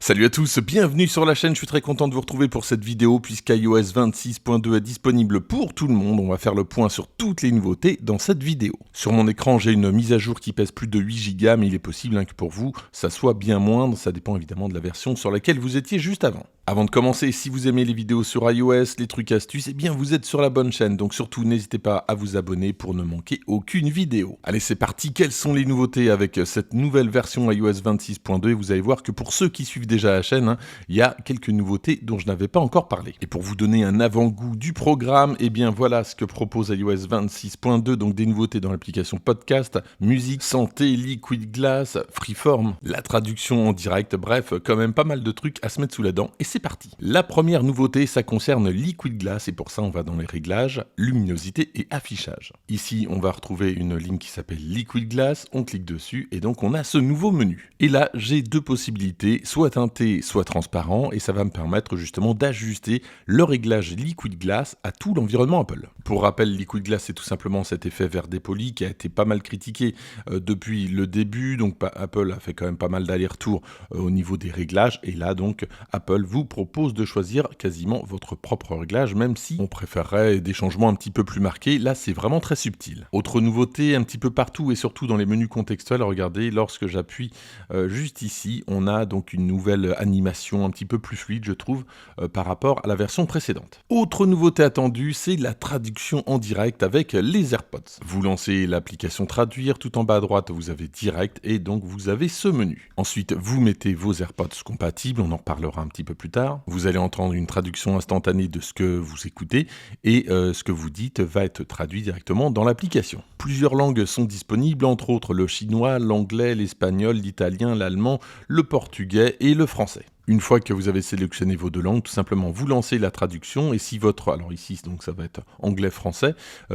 Salut à tous, bienvenue sur la chaîne, je suis très content de vous retrouver pour cette vidéo puisqu'iOS 26.2 est disponible pour tout le monde. On va faire le point sur toutes les nouveautés dans cette vidéo. Sur mon écran, j'ai une mise à jour qui pèse plus de 8 Go, mais il est possible que pour vous, ça soit bien moindre. Ça dépend évidemment de la version sur laquelle vous étiez juste avant. Avant de commencer, si vous aimez les vidéos sur iOS, les trucs astuces, eh bien vous êtes sur la bonne chaîne. Donc surtout, n'hésitez pas à vous abonner pour ne manquer aucune vidéo. Allez, c'est parti. Quelles sont les nouveautés avec cette nouvelle version iOS 26.2 ? Et vous allez voir que pour ceux qui suivent déjà la chaîne, il y a quelques nouveautés dont je n'avais pas encore parlé. Et pour vous donner un avant-goût du programme, eh bien voilà ce que propose iOS 26.2. Donc des nouveautés dans l'application podcast, musique, santé, Liquid Glass, Freeform, la traduction en direct, bref, quand même pas mal de trucs à se mettre sous la dent. Et c'est parti. La première nouveauté, ça concerne Liquid Glass et pour ça on va dans les réglages, luminosité et affichage. Ici on va retrouver une ligne qui s'appelle Liquid Glass, on clique dessus et donc on a ce nouveau menu. Et là j'ai deux possibilités, soit teinté, soit transparent, et ça va me permettre justement d'ajuster le réglage Liquid Glass à tout l'environnement Apple. Pour rappel, Liquid Glass c'est tout simplement cet effet vert dépoli qui a été pas mal critiqué depuis le début, donc Apple a fait quand même pas mal d'allers-retours au niveau des réglages, et là donc Apple vous propose de choisir quasiment votre propre réglage, même si on préférerait des changements un petit peu plus marqués. Là, c'est vraiment très subtil. Autre nouveauté, un petit peu partout et surtout dans les menus contextuels, regardez, lorsque j'appuie juste ici, on a donc une nouvelle animation un petit peu plus fluide, je trouve, par rapport à la version précédente. Autre nouveauté attendue, c'est la traduction en direct avec les AirPods. Vous lancez l'application Traduire, tout en bas à droite, vous avez Direct et donc vous avez ce menu. Ensuite, vous mettez vos AirPods compatibles, on en reparlera un petit peu plus tard. Vous allez entendre une traduction instantanée de ce que vous écoutez et ce que vous dites va être traduit directement dans l'application. Plusieurs langues sont disponibles, entre autres le chinois, l'anglais, l'espagnol, l'italien, l'allemand, le portugais et le français. Une fois que vous avez sélectionné vos deux langues, tout simplement vous lancez la traduction et si alors ici donc ça va être anglais-français,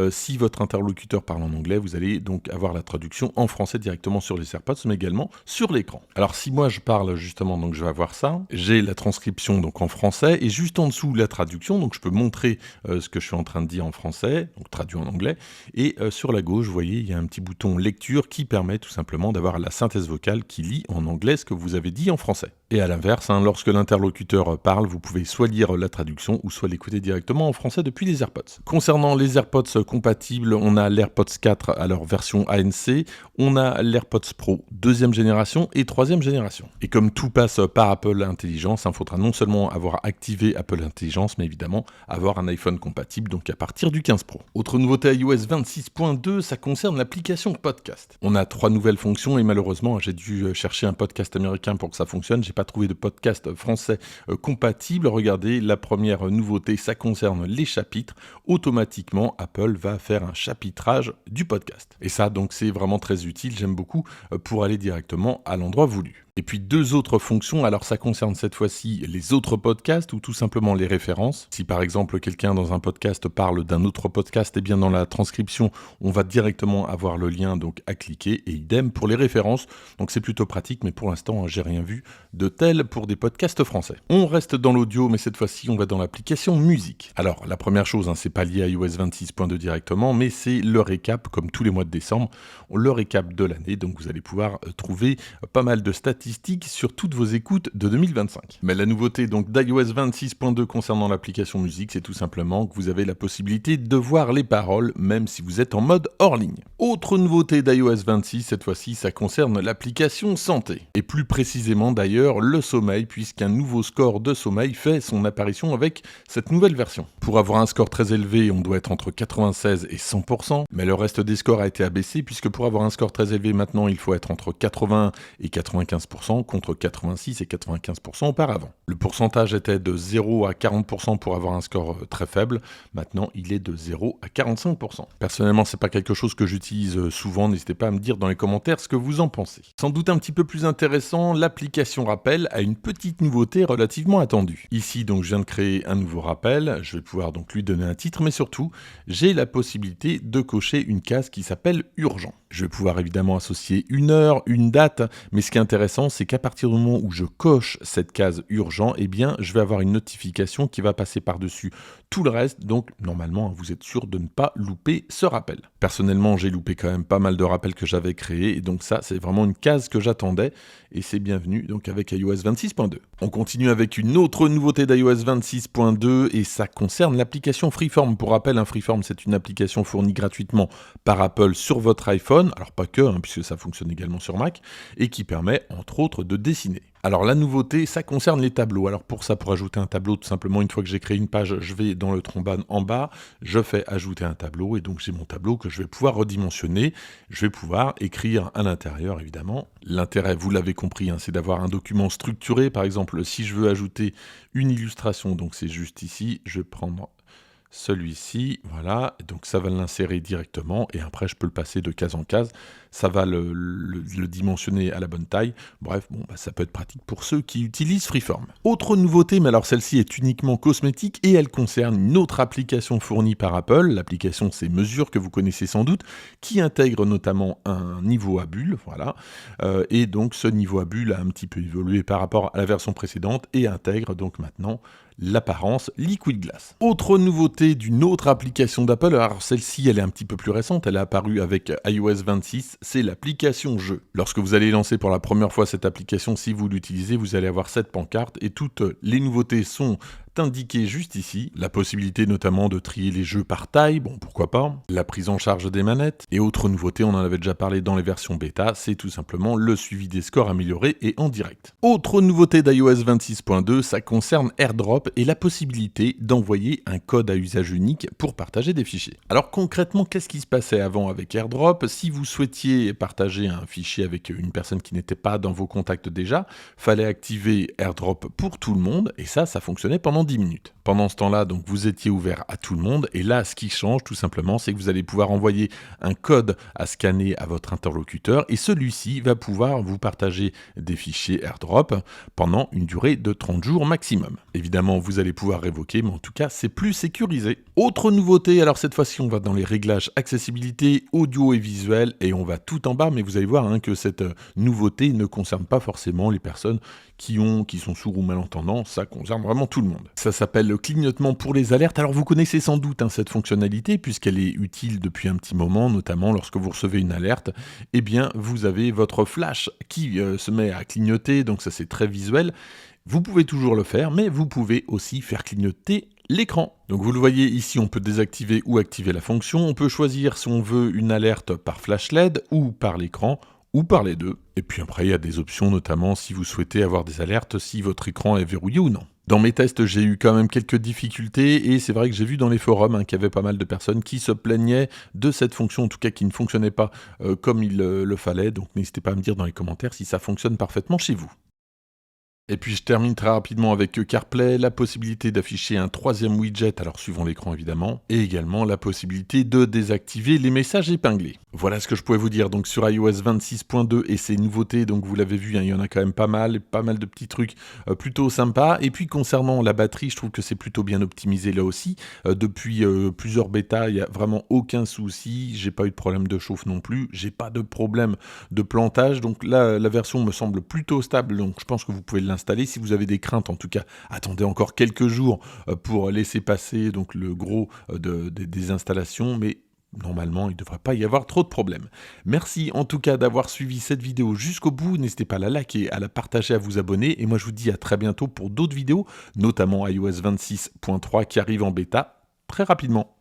si votre interlocuteur parle en anglais, vous allez donc avoir la traduction en français directement sur les AirPods mais également sur l'écran. Alors si moi je parle justement, donc je vais avoir ça, j'ai la transcription donc en français et juste en dessous la traduction, donc je peux montrer ce que je suis en train de dire en français, donc traduit en anglais, et sur la gauche, vous voyez, il y a un petit bouton lecture qui permet tout simplement d'avoir la synthèse vocale qui lit en anglais ce que vous avez dit en français. Et à l'inverse, lorsque l'interlocuteur parle, vous pouvez soit lire la traduction ou soit l'écouter directement en français depuis les AirPods. Concernant les AirPods compatibles, on a l'AirPods 4 à leur version ANC, on a l'AirPods Pro 2e génération et 3e génération. Et comme tout passe par Apple Intelligence, il faudra non seulement avoir activé Apple Intelligence, mais évidemment avoir un iPhone compatible, donc à partir du 15 Pro. Autre nouveauté iOS 26.2, ça concerne l'application podcast. On a 3 nouvelles fonctions et malheureusement, j'ai dû chercher un podcast américain pour que ça fonctionne. J'ai pas trouvé de podcast français compatible. Regardez, la première nouveauté, ça concerne les chapitres. Automatiquement, Apple va faire un chapitrage du podcast. Et ça, donc, c'est vraiment très utile. J'aime beaucoup pour aller directement à l'endroit voulu. Et puis 2 autres fonctions, alors ça concerne cette fois-ci les autres podcasts ou tout simplement les références. Si par exemple quelqu'un dans un podcast parle d'un autre podcast, eh bien dans la transcription, on va directement avoir le lien donc à cliquer et idem pour les références. Donc c'est plutôt pratique, mais pour l'instant, j'ai rien vu de tel pour des podcasts français. On reste dans l'audio, mais cette fois-ci, on va dans l'application musique. Alors la première chose, c'est pas lié à iOS 26.2 directement, mais c'est le récap, comme tous les mois de décembre, le récap de l'année. Donc vous allez pouvoir trouver pas mal de statistiques sur toutes vos écoutes de 2025. Mais la nouveauté donc d'iOS 26.2 concernant l'application musique, c'est tout simplement que vous avez la possibilité de voir les paroles même si vous êtes en mode hors ligne. Autre nouveauté d'iOS 26, cette fois-ci ça concerne l'application santé. Et plus précisément d'ailleurs le sommeil, puisqu'un nouveau score de sommeil fait son apparition avec cette nouvelle version. Pour avoir un score très élevé, on doit être entre 96 et 100%, mais le reste des scores a été abaissé puisque pour avoir un score très élevé maintenant, il faut être entre 80 et 95% contre 86 et 95% auparavant. Le pourcentage était de 0 à 40% pour avoir un score très faible. Maintenant, il est de 0 à 45%. Personnellement, c'est pas quelque chose que j'utilise souvent. N'hésitez pas à me dire dans les commentaires ce que vous en pensez. Sans doute un petit peu plus intéressant, l'application rappel a une petite nouveauté relativement attendue. Ici, donc, je viens de créer un nouveau rappel. Je vais pouvoir donc lui donner un titre, mais surtout, j'ai la possibilité de cocher une case qui s'appelle urgent. Je vais pouvoir évidemment associer une heure, une date, mais ce qui est intéressant, c'est qu'à partir du moment où je coche cette case urgent, eh bien, je vais avoir une notification qui va passer par-dessus tout le reste. Donc, normalement, vous êtes sûr de ne pas louper ce rappel. Personnellement, j'ai loupé quand même pas mal de rappels que j'avais créés, et donc ça, c'est vraiment une case que j'attendais, et c'est bienvenu donc avec iOS 26.2. On continue avec une autre nouveauté d'iOS 26.2, et ça concerne l'application Freeform. Pour rappel, Freeform, c'est une application fournie gratuitement par Apple sur votre iPhone, alors pas que, puisque ça fonctionne également sur Mac, et qui permet, entre autres, de dessiner. Alors la nouveauté, ça concerne les tableaux. Alors pour ça, pour ajouter un tableau, tout simplement, une fois que j'ai créé une page, je vais dans le trombone en bas, je fais ajouter un tableau, et donc j'ai mon tableau que je vais pouvoir redimensionner. Je vais pouvoir écrire à l'intérieur, évidemment. L'intérêt, vous l'avez compris, c'est d'avoir un document structuré. Par exemple, si je veux ajouter une illustration, donc c'est juste ici, je vais prendre celui-ci, voilà, donc ça va l'insérer directement, et après je peux le passer de case en case, ça va le dimensionner à la bonne taille. Bref, ça peut être pratique pour ceux qui utilisent Freeform. Autre nouveauté, mais alors celle-ci est uniquement cosmétique, et elle concerne une autre application fournie par Apple. L'application, c'est Mesure, que vous connaissez sans doute, qui intègre notamment un niveau à bulles, voilà, et donc ce niveau à bulles a un petit peu évolué par rapport à la version précédente, et intègre donc maintenant l'apparence Liquid Glass. Autre nouveauté d'une autre application d'Apple, alors celle-ci elle est un petit peu plus récente, elle est apparue avec iOS 26, c'est l'application Jeux. Lorsque vous allez lancer pour la première fois cette application, si vous l'utilisez, vous allez avoir cette pancarte, et toutes les nouveautés sont indiqué juste ici, la possibilité notamment de trier les jeux par taille, pourquoi pas, la prise en charge des manettes, et autre nouveauté, on en avait déjà parlé dans les versions bêta, c'est tout simplement le suivi des scores améliorés et en direct. Autre nouveauté d'iOS 26.2, ça concerne AirDrop et la possibilité d'envoyer un code à usage unique pour partager des fichiers. Alors concrètement, qu'est-ce qui se passait avant avec AirDrop? Si vous souhaitiez partager un fichier avec une personne qui n'était pas dans vos contacts déjà, fallait activer AirDrop pour tout le monde, et ça fonctionnait pendant 10 minutes. Pendant ce temps-là, donc, vous étiez ouvert à tout le monde, et là, ce qui change tout simplement, c'est que vous allez pouvoir envoyer un code à scanner à votre interlocuteur, et celui-ci va pouvoir vous partager des fichiers AirDrop pendant une durée de 30 jours maximum. Évidemment, vous allez pouvoir révoquer, mais en tout cas, c'est plus sécurisé. Autre nouveauté, alors cette fois-ci, on va dans les réglages accessibilité, audio et visuel, et on va tout en bas, mais vous allez voir que cette nouveauté ne concerne pas forcément les personnes qui sont sourds ou malentendants, ça concerne vraiment tout le monde. Ça s'appelle le clignotement pour les alertes. Alors vous connaissez sans doute cette fonctionnalité, puisqu'elle est utile depuis un petit moment, notamment lorsque vous recevez une alerte, eh bien vous avez votre flash qui se met à clignoter, donc ça c'est très visuel. Vous pouvez toujours le faire, mais vous pouvez aussi faire clignoter l'écran. Donc vous le voyez ici, on peut désactiver ou activer la fonction, on peut choisir si on veut une alerte par flash LED ou par l'écran, ou par les deux. Et puis après, il y a des options, notamment si vous souhaitez avoir des alertes, si votre écran est verrouillé ou non. Dans mes tests, j'ai eu quand même quelques difficultés, et c'est vrai que j'ai vu dans les forums qu'il y avait pas mal de personnes qui se plaignaient de cette fonction, en tout cas qui ne fonctionnait pas comme il le fallait. Donc n'hésitez pas à me dire dans les commentaires si ça fonctionne parfaitement chez vous. Et puis je termine très rapidement avec CarPlay, la possibilité d'afficher un troisième widget, alors suivant l'écran évidemment, et également la possibilité de désactiver les messages épinglés. Voilà ce que je pouvais vous dire donc sur iOS 26.2 et ses nouveautés, donc vous l'avez vu, il y en a quand même pas mal de petits trucs plutôt sympas. Et puis concernant la batterie, je trouve que c'est plutôt bien optimisé là aussi. Depuis plusieurs bêtas, il n'y a vraiment aucun souci, j'ai pas eu de problème de chauffe non plus, j'ai pas de problème de plantage, donc là la version me semble plutôt stable, donc je pense que vous pouvez l'installer. Si vous avez des craintes, en tout cas, attendez encore quelques jours pour laisser passer donc le gros des installations, mais normalement, il ne devrait pas y avoir trop de problèmes. Merci en tout cas d'avoir suivi cette vidéo jusqu'au bout. N'hésitez pas à la liker, à la partager, à vous abonner. Et moi, je vous dis à très bientôt pour d'autres vidéos, notamment iOS 26.3 qui arrive en bêta très rapidement.